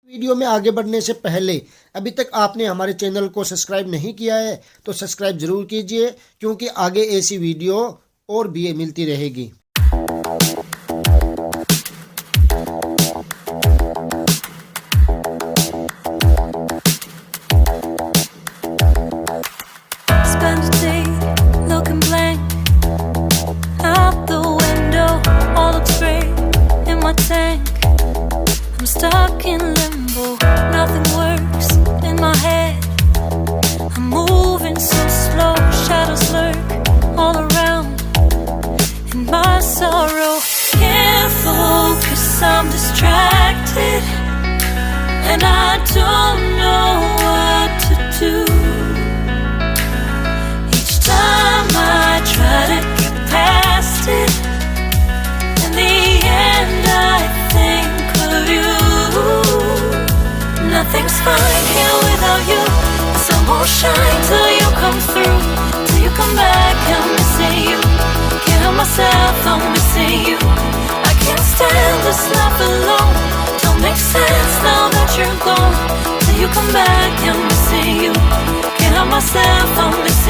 Video में आगे बढ़ने से पहले अभी तक आपने हमारे चैनल को सब्सक्राइब नहीं किया है तो सब्सक्राइब जरूर कीजिए, क्योंकि आगे ऐसी वीडियो और भी मिलती रहेगी। Spend a day looking blank out the window, all looks great in my tank. I'm stuck in limbo, nothing works in my head. I'm moving so slow, shadows lurk all around. In my sorrow, can't focus, I'm distracted, and I don't know what to do. Each time I try to get past it, in the end I think of you. Nothing's fine here without you. The sun won't shine till you come through, till you come back. I'm missing you. Can't help myself, I'm missing you. I can't stand this life alone. Don't make sense now that you're gone. Till you come back, I'm missing you. Can't help myself, I'm missing you.